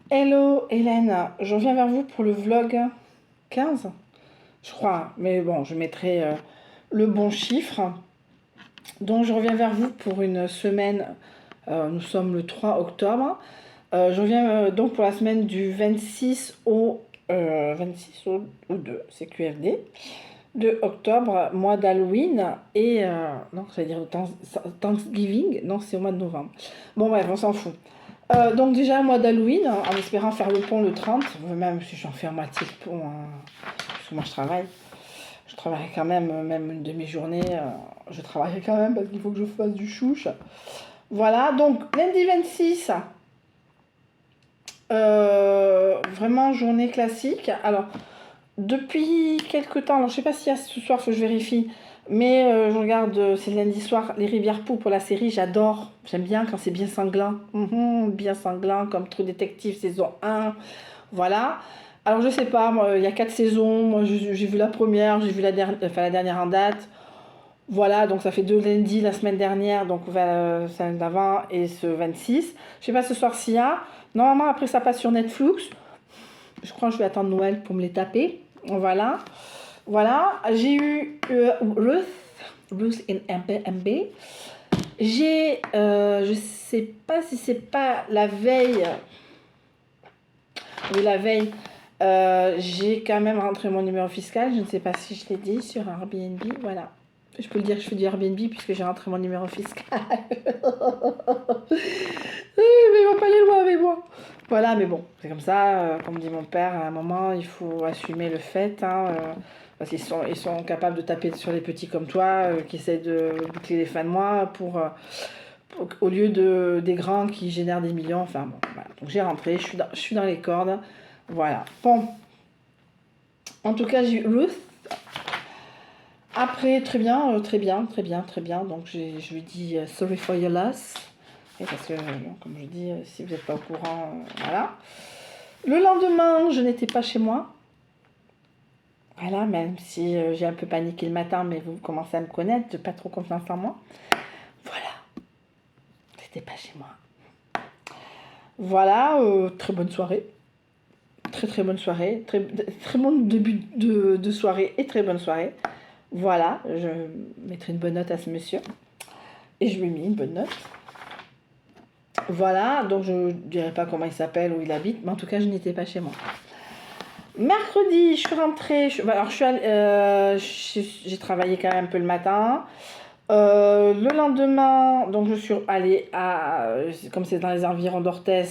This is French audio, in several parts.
Hello Hélène, je reviens vers vous pour le vlog 15, je crois, mais bon, je mettrai le bon chiffre. Donc je reviens vers vous pour une semaine, nous sommes le 3 octobre. Je reviens donc pour la semaine du 26 au 2, c'est QFD, de octobre, mois d'Halloween et... non, ça veut dire Thanksgiving, non, c'est au mois de novembre. Bon bref, on s'en fout. Donc déjà, mois d'Halloween, hein, en espérant faire le pont le 30, même si j'en fais un moitié de pont, hein, parce que moi je travaille. Je travaillerai quand même, même une demi-journée, je travaillerai quand même parce qu'il faut que je fasse du chouche. Voilà, donc lundi 26, vraiment journée classique. Alors, depuis quelques temps, alors je sais pas s'il y a ce soir, faut que je vérifie, mais je regarde, c'est lundi soir, les Rivières Pooh pour la série, j'adore. J'aime bien quand c'est bien sanglant. Bien sanglant, comme True Detective saison 1. Voilà. Alors je sais pas, moi, il y a 4 saisons, moi j'ai vu la première, j'ai vu la dernière en date. Voilà, donc ça fait 2 lundis la semaine dernière, donc celle d'avant et ce 26. Je sais pas ce soir s'il y a. Normalement après ça passe sur Netflix. Je crois que je vais attendre Noël pour me les taper. Voilà. Voilà. J'ai eu Ruth in MB. J'ai, je sais pas si c'est pas la veille. Oui, la veille. J'ai quand même rentré mon numéro fiscal. Je ne sais pas si je l'ai dit sur Airbnb. Voilà. Je peux le dire, je fais du Airbnb puisque j'ai rentré mon numéro fiscal. Mais il va pas aller loin avec moi. Voilà, mais bon, c'est comme ça. Comme dit mon père, à un moment, il faut assumer le fait. Hein, parce qu'ils sont capables de taper sur les petits comme toi qui essaient de boucler les fins de mois au lieu des grands qui génèrent des millions. Enfin bon, voilà. Donc j'ai rentré, je suis dans les cordes. Voilà. Bon, en tout cas, j'ai eu Ruth. Après, très bien, très bien, très bien, très bien. Donc je lui dis sorry for your loss. Et parce que, comme je dis, si vous n'êtes pas au courant, voilà. Le lendemain, je n'étais pas chez moi. Voilà, même si j'ai un peu paniqué le matin, mais vous commencez à me connaître, de pas trop confiance en moi. Voilà, j'étais pas chez moi. Voilà, très bonne soirée. Très très bonne soirée. Très bon début de soirée et très bonne soirée. Voilà, je mettrai une bonne note à ce monsieur. Et je lui ai mis une bonne note. Voilà, donc je ne dirai pas comment il s'appelle, où il habite, mais en tout cas, je n'étais pas chez moi. Mercredi, je suis rentrée. Alors, j'ai travaillé quand même un peu le matin. Le lendemain, donc je suis allée comme c'est dans les environs d'Orthez,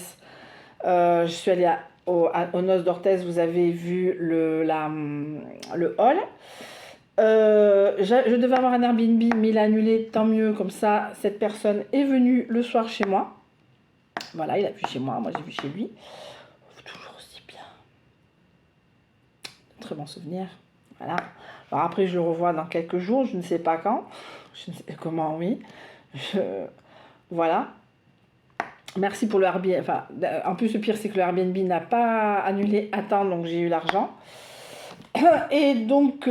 je suis allée aux noces d'Orthez. Vous avez vu le hall. Je devais avoir un Airbnb, mais il a annulé, tant mieux, comme ça, cette personne est venue le soir chez moi. Voilà, il a vu chez moi, moi j'ai vu chez lui. Toujours aussi bien. Très bon souvenir. Voilà. Alors après, je le revois dans quelques jours, je ne sais pas quand. Je ne sais comment, oui. Voilà. Merci pour le Airbnb. Enfin, en plus, le pire, c'est que le Airbnb n'a pas annulé à temps, donc j'ai eu l'argent. Et donc,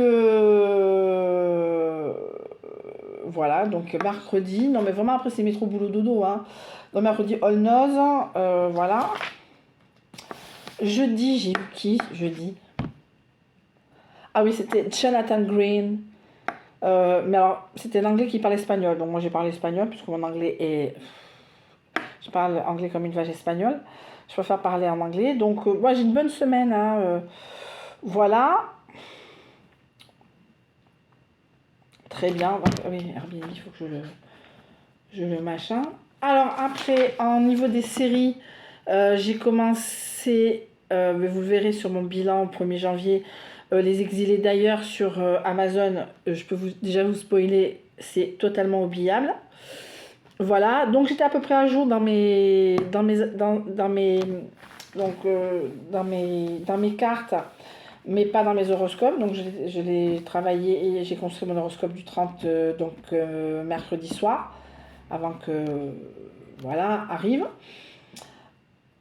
voilà, donc mercredi. Non, mais vraiment, après, c'est métro boulot dodo. Hein. Donc, mercredi, all nose. Voilà. Jeudi, j'ai eu qui jeudi? Ah oui, c'était Jonathan Green. Mais alors, c'était l'anglais qui parle espagnol. Donc, moi, j'ai parlé espagnol, puisque mon anglais est. Je parle anglais comme une vache espagnole. Je préfère parler en anglais. Donc, moi, j'ai une bonne semaine. Hein, voilà. Très bien. Oui, Airbnb, il faut que je le machin. Alors, après, en niveau des séries, j'ai commencé, vous le verrez sur mon bilan au 1er janvier, Les Exilés d'ailleurs sur Amazon. Je peux déjà vous spoiler, c'est totalement oubliable. Voilà, donc j'étais à peu près à jour dans mes cartes, mais pas dans mes horoscopes. Donc je l'ai travaillé et j'ai construit mon horoscope du 30, mercredi soir, avant que voilà arrive.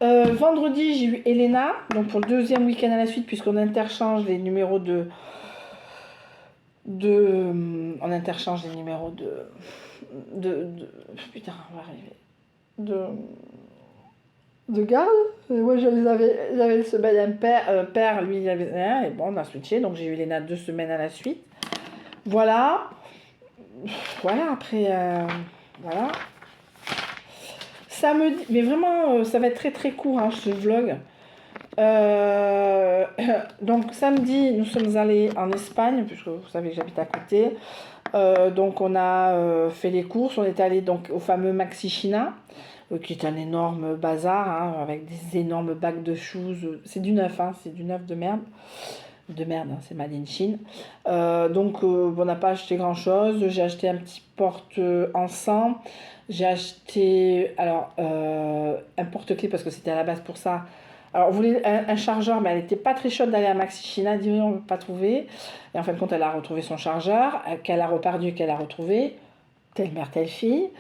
Vendredi, j'ai eu Elena, donc pour le deuxième week-end à la suite, puisqu'on interchange les numéros on interchange les numéros putain, on va arriver. De de garde. Et moi, j'avais une semaine impair, père, lui, il avait rien, et bon, on a switché, donc j'ai eu Elena 2 semaines à la suite. Voilà, voilà, après, voilà. Samedi, mais vraiment, ça va être très très court, hein, ce vlog. Euh, donc samedi, nous sommes allés en Espagne, puisque vous savez que j'habite à côté. Donc on a fait les courses, on est allé donc au fameux Maxi China, qui est un énorme bazar, hein, avec des énormes bacs de shoes. C'est du neuf, hein, c'est du neuf de merde. De merde, hein, c'est made in Chine. Donc on n'a pas acheté grand chose. J'ai acheté un petit porte encens. J'ai acheté un porte-clés parce que c'était à la base pour ça. Alors on voulait un chargeur, mais elle n'était pas très chaude d'aller à Maxi China. Elle dit oui, on ne peut pas trouver. Et en fin de compte, elle a retrouvé son chargeur, qu'elle a reperdu, qu'elle a retrouvé. Telle mère, telle fille.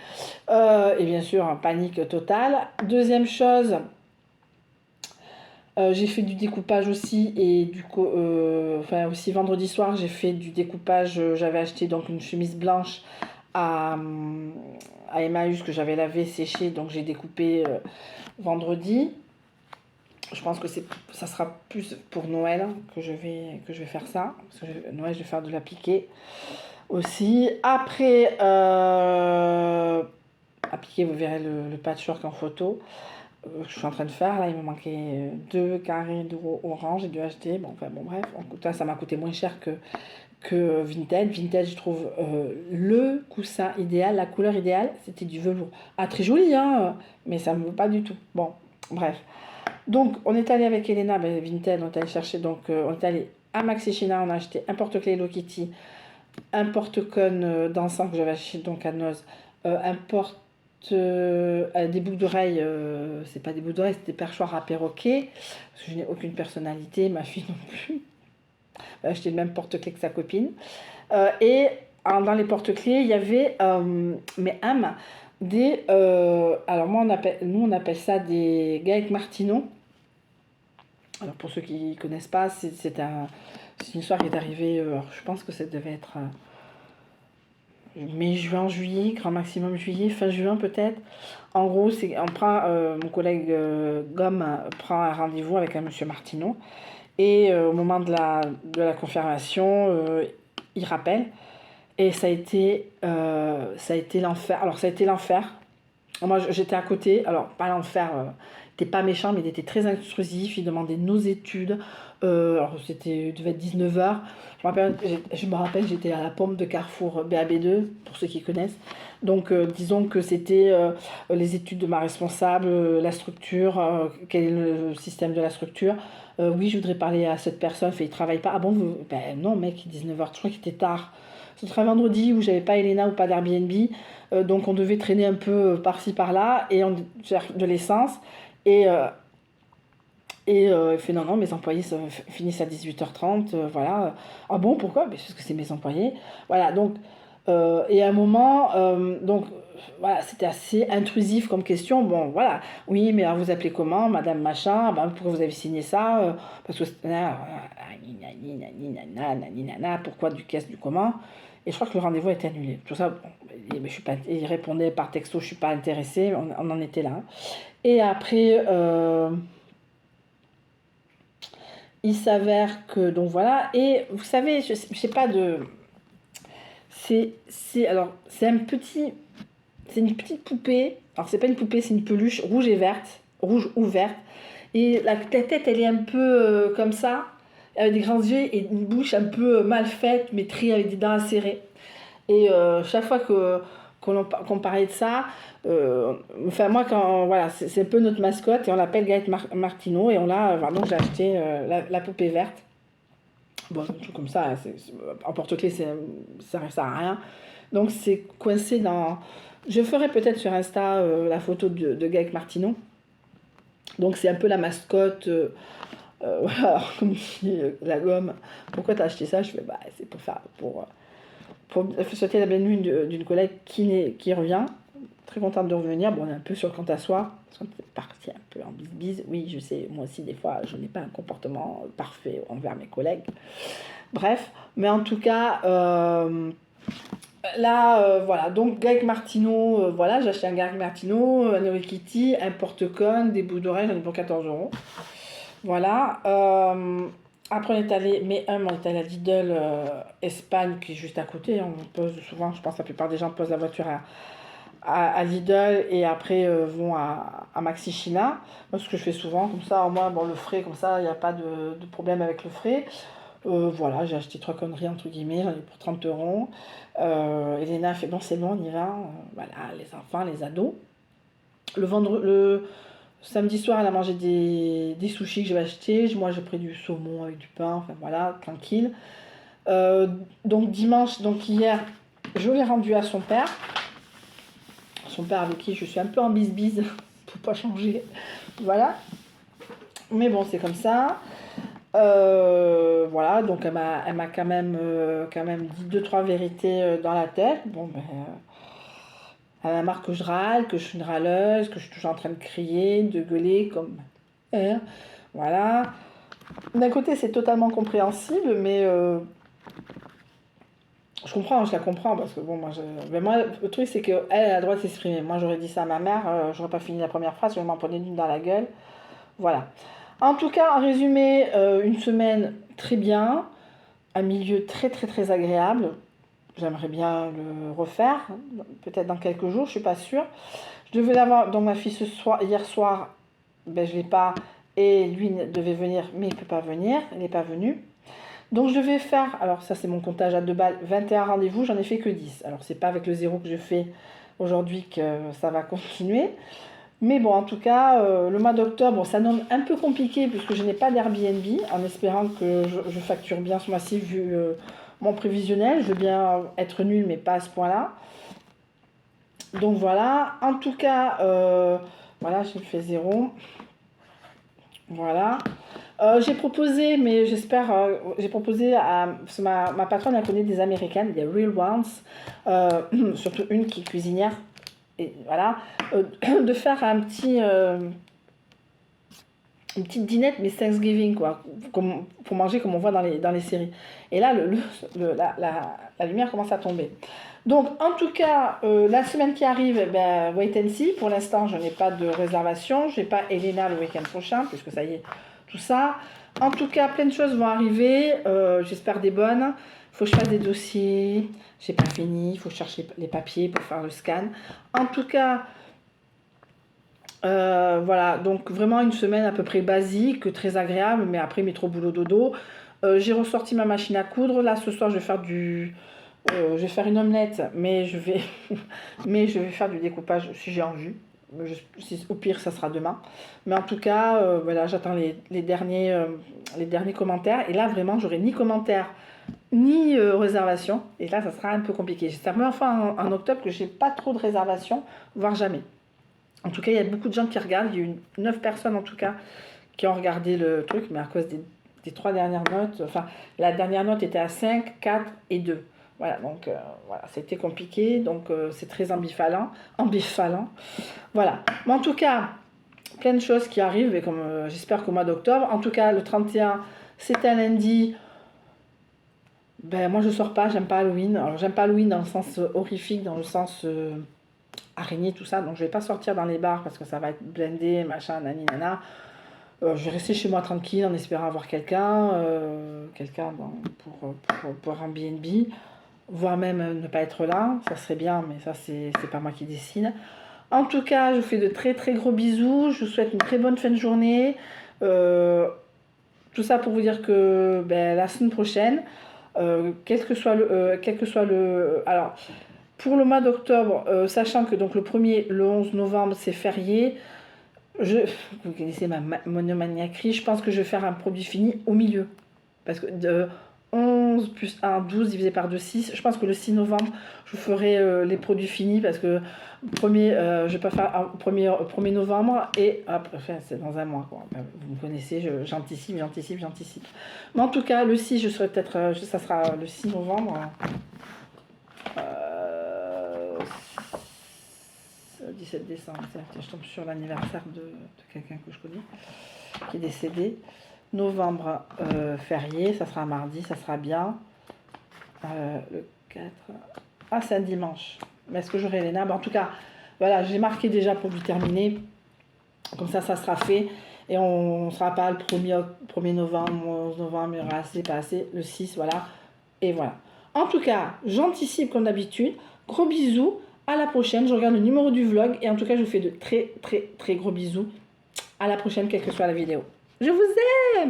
Et bien sûr, en panique totale. Deuxième chose, j'ai fait du découpage aussi. Et du coup, enfin aussi vendredi soir, j'ai fait du découpage. J'avais acheté donc une chemise blanche à, à Emmaüs que j'avais lavé, séché. Donc j'ai découpé vendredi. Je pense que ça sera plus pour Noël que je vais faire ça. Parce que Noël, je vais faire de l'appliqué aussi. Après, appliqué, vous verrez le patchwork en photo que je suis en train de faire. Là, il me manquait 2 carrés d'euros orange, j'ai dû acheter. Bon, enfin, bon, bref, ça m'a coûté moins cher que Vinted. Vinted, je trouve le coussin idéal, la couleur idéale, c'était du velours. Ah, très joli, hein, mais ça me veut pas du tout. Bon, bref. Donc, on est allé avec Elena, Vinted, on est allé chercher, donc on est allé à Maxi China, on a acheté un porte-clés Hello Kitty, un porte-cône d'encens que j'avais acheté donc à Noz, un porte des boucles d'oreilles, c'est pas des boucles d'oreilles, c'est des perchoirs à perroquet, parce que je n'ai aucune personnalité, ma fille non plus. Elle a acheté le même porte-clés que sa copine. Et dans les porte-clés, il y avait, mais alors moi nous on appelle ça des Gaëc Martineau. Alors pour ceux qui ne connaissent pas, c'est une histoire qui est arrivée, je pense que ça devait être mai-juin, juillet, grand maximum juillet, fin juin peut-être. En gros, mon collègue Gomme prend un rendez-vous avec un monsieur Martineau. Et au moment de la confirmation, il rappelle. Et ça a été l'enfer. Alors ça a été l'enfer. Moi j'étais à côté, alors pas l'enfer, il n'était pas méchant, mais il était très intrusif, il demandait nos études. Alors il devait être 19h. Je me rappelle, j'étais à la pompe de Carrefour BAB2, pour ceux qui connaissent. Donc disons que c'était les études de ma responsable, la structure, quel est le système de la structure. Oui, je voudrais parler à cette personne, il travaille pas. Ah bon, ben non mec, 19h, je crois qu'il était tard. C'était un vendredi où j'avais pas Elena ou pas d'Airbnb. Donc on devait traîner un peu par-ci par-là et on cherche de l'essence. Et, il fait non, mes employés finissent à 18h30. Voilà. Ah bon, pourquoi? Parce que c'est mes employés. Voilà, donc, et à un moment, voilà, c'était assez intrusif comme question. Bon, voilà. Oui, mais alors vous appelez comment, madame machin? Ben, pourquoi vous avez signé ça? Parce que. Pourquoi du qu'est-ce du comment? Et je crois que le rendez-vous a été annulé. Tout ça, bon, il répondait par texto, je suis pas intéressée, on en était là. Et après, il s'avère que, donc voilà, et vous savez, je sais pas de... alors, c'est une petite poupée, alors c'est pas une poupée, c'est une peluche rouge rouge ou verte, et la tête, elle est un peu comme ça, avec des grands yeux et une bouche un peu mal faite, mais très avec des dents acérées. Et chaque fois qu'on parlait de ça, enfin moi, voilà, c'est un peu notre mascotte et on l'appelle Gaëtte Martineau et donc j'ai acheté la poupée verte. Bon, un truc comme ça, en porte-clés, ça ne sert à rien. Donc c'est coincé dans... Je ferai peut-être sur Insta la photo de Gaëtte Martineau. Donc c'est un peu la mascotte... voilà, comme dit la gomme, pourquoi t'as acheté ça? Je fais, bah c'est pour souhaiter la bienvenue d'une collègue qui revient, très contente de revenir. Bon, on est un peu sur le quant à soi, parce qu'on est parti un peu en bise-bise. Oui, je sais, moi aussi, des fois, je n'ai pas un comportement parfait envers mes collègues. Bref, mais en tout cas, Là, voilà, donc Gag Martino, voilà, j'ai acheté un Gag Martino, un Hello Kitty, un porte-conne, des boucles d'oreilles, j'en ai pour 14 euros. Voilà. Après, on est allé, on est allé à Lidl Espagne, qui est juste à côté. On pose souvent, je pense que la plupart des gens posent la voiture à Lidl et après vont à Maxi China. Moi, ce que je fais souvent, comme ça, au moins, bon, le frais, comme ça, il n'y a pas de problème avec le frais. Voilà, j'ai acheté 3 conneries, entre guillemets, j'en ai pour 30 euros. Elena a fait bon, c'est bon, on y va. Voilà, les enfants, les ados. Le samedi soir, elle a mangé des sushis que j'avais achetés. Moi, j'ai pris du saumon avec du pain, enfin voilà, tranquille. Euh, donc dimanche, donc hier, je l'ai rendu à son père. Son père avec qui je suis un peu en bise-bise pour pas changer. Voilà. Mais bon, c'est comme ça. Voilà, donc elle m'a quand même dit deux, trois vérités dans la tête. Bon, ben, elle a marre que je râle, que je suis une râleuse, que je suis toujours en train de crier, de gueuler comme elle. Voilà. D'un côté, c'est totalement compréhensible, mais je la comprends, parce que bon, mais moi, le truc, c'est qu'elle a le droit de s'exprimer. Moi, j'aurais dit ça à ma mère, j'aurais pas fini la première phrase, je m'en prenais une dans la gueule. Voilà. En tout cas, en résumé, une semaine très bien, un milieu très très très agréable. J'aimerais bien le refaire, peut-être dans quelques jours, je suis pas sûre. Je devais l'avoir dans ma fille hier soir, ben, je l'ai pas, et lui devait venir, mais il peut pas venir, il n'est pas venu. Donc je vais faire, alors ça c'est mon comptage à 2 balles, 21 rendez-vous, j'en ai fait que 10. Alors c'est pas avec le zéro que je fais aujourd'hui que ça va continuer. Mais bon, en tout cas, le mois d'octobre, bon, ça donne un peu compliqué puisque je n'ai pas d'Airbnb, en espérant que je facture bien ce mois-ci vu mon prévisionnel. Je veux bien être nulle, mais pas à ce point-là. Donc voilà, en tout cas, voilà, j'ai fait 0. Voilà. J'ai proposé, mais j'espère, j'ai proposé parce que ma patronne, elle connaît des Américaines, des Real Ones, surtout une qui est cuisinière, et voilà, de faire une petite dînette, mais Thanksgiving, quoi, pour manger comme on voit dans les séries. Et là, la lumière commence à tomber. Donc, en tout cas, la semaine qui arrive, eh ben, wait and see. Pour l'instant, je n'ai pas de réservation. Je n'ai pas Elena le week-end prochain, puisque ça y est, tout ça. En tout cas, plein de choses vont arriver. J'espère des bonnes. Il faut que je fasse des dossiers. J'ai pas fini. Il faut chercher les papiers pour faire le scan. En tout cas, voilà, donc vraiment une semaine à peu près basique, très agréable, mais après métro boulot dodo. J'ai ressorti ma machine à coudre. Là, ce soir, je vais faire une omelette, mais mais je vais faire du découpage si j'ai envie. Au pire, ça sera demain. Mais en tout cas, voilà, j'attends les derniers commentaires. Et là, vraiment, j'aurai ni commentaires ni réservation. Et là, ça sera un peu compliqué. C'est la première fois en octobre que j'ai pas trop de réservations, voire jamais. En tout cas, il y a beaucoup de gens qui regardent. Il y a eu 9 personnes en tout cas qui ont regardé le truc, mais à cause des 3 dernières notes. Enfin, la dernière note était à 5, 4 et 2. Voilà, donc voilà, c'était compliqué. Donc c'est très ambivalent. Voilà. Mais en tout cas, plein de choses qui arrivent, et comme j'espère qu'au mois d'octobre. En tout cas, le 31, c'est un lundi. Ben, moi, je sors pas, j'aime pas Halloween. Alors, j'aime pas Halloween dans le sens horrifique, dans le sens araignée, tout ça. Donc, je vais pas sortir dans les bars parce que ça va être blindé, machin, nani, nana. Je vais rester chez moi tranquille en espérant avoir quelqu'un pour un BNB, voire même ne pas être là. Ça serait bien, mais ça, c'est pas moi qui décide. En tout cas, je vous fais de très très gros bisous. Je vous souhaite une très bonne fin de journée. Tout ça pour vous dire que ben, la semaine prochaine, quel que soit le alors, pour le mois d'octobre, sachant que donc le 11 novembre, c'est férié, vous connaissez ma monomaniaquerie, je pense que je vais faire un produit fini au milieu. Parce que de 11 plus 1, 12 divisé par 2, 6. Je pense que le 6 novembre, je ferai les produits finis parce que je vais pas faire un 1er novembre et après, enfin, c'est dans un mois. Quoi. Vous me connaissez, j'anticipe. Mais en tout cas, le 6, je serai peut-être, ça sera le 6 novembre. 17 décembre, je tombe sur l'anniversaire de quelqu'un que je connais qui est décédé. Novembre, férié, ça sera mardi, ça sera bien. Le 4. Ah, c'est un dimanche. Mais est-ce que j'aurai Elena? En tout cas, voilà, j'ai marqué déjà pour lui terminer. Comme ça sera fait. Et on ne sera pas le 1er novembre, 11 novembre, il y aura assez, pas assez, le 6, voilà. Et voilà. En tout cas, j'anticipe comme d'habitude. Gros bisous. À la prochaine. Je regarde le numéro du vlog. Et en tout cas, je vous fais de très, très, très gros bisous. À la prochaine, quelle que soit la vidéo. Je vous aime!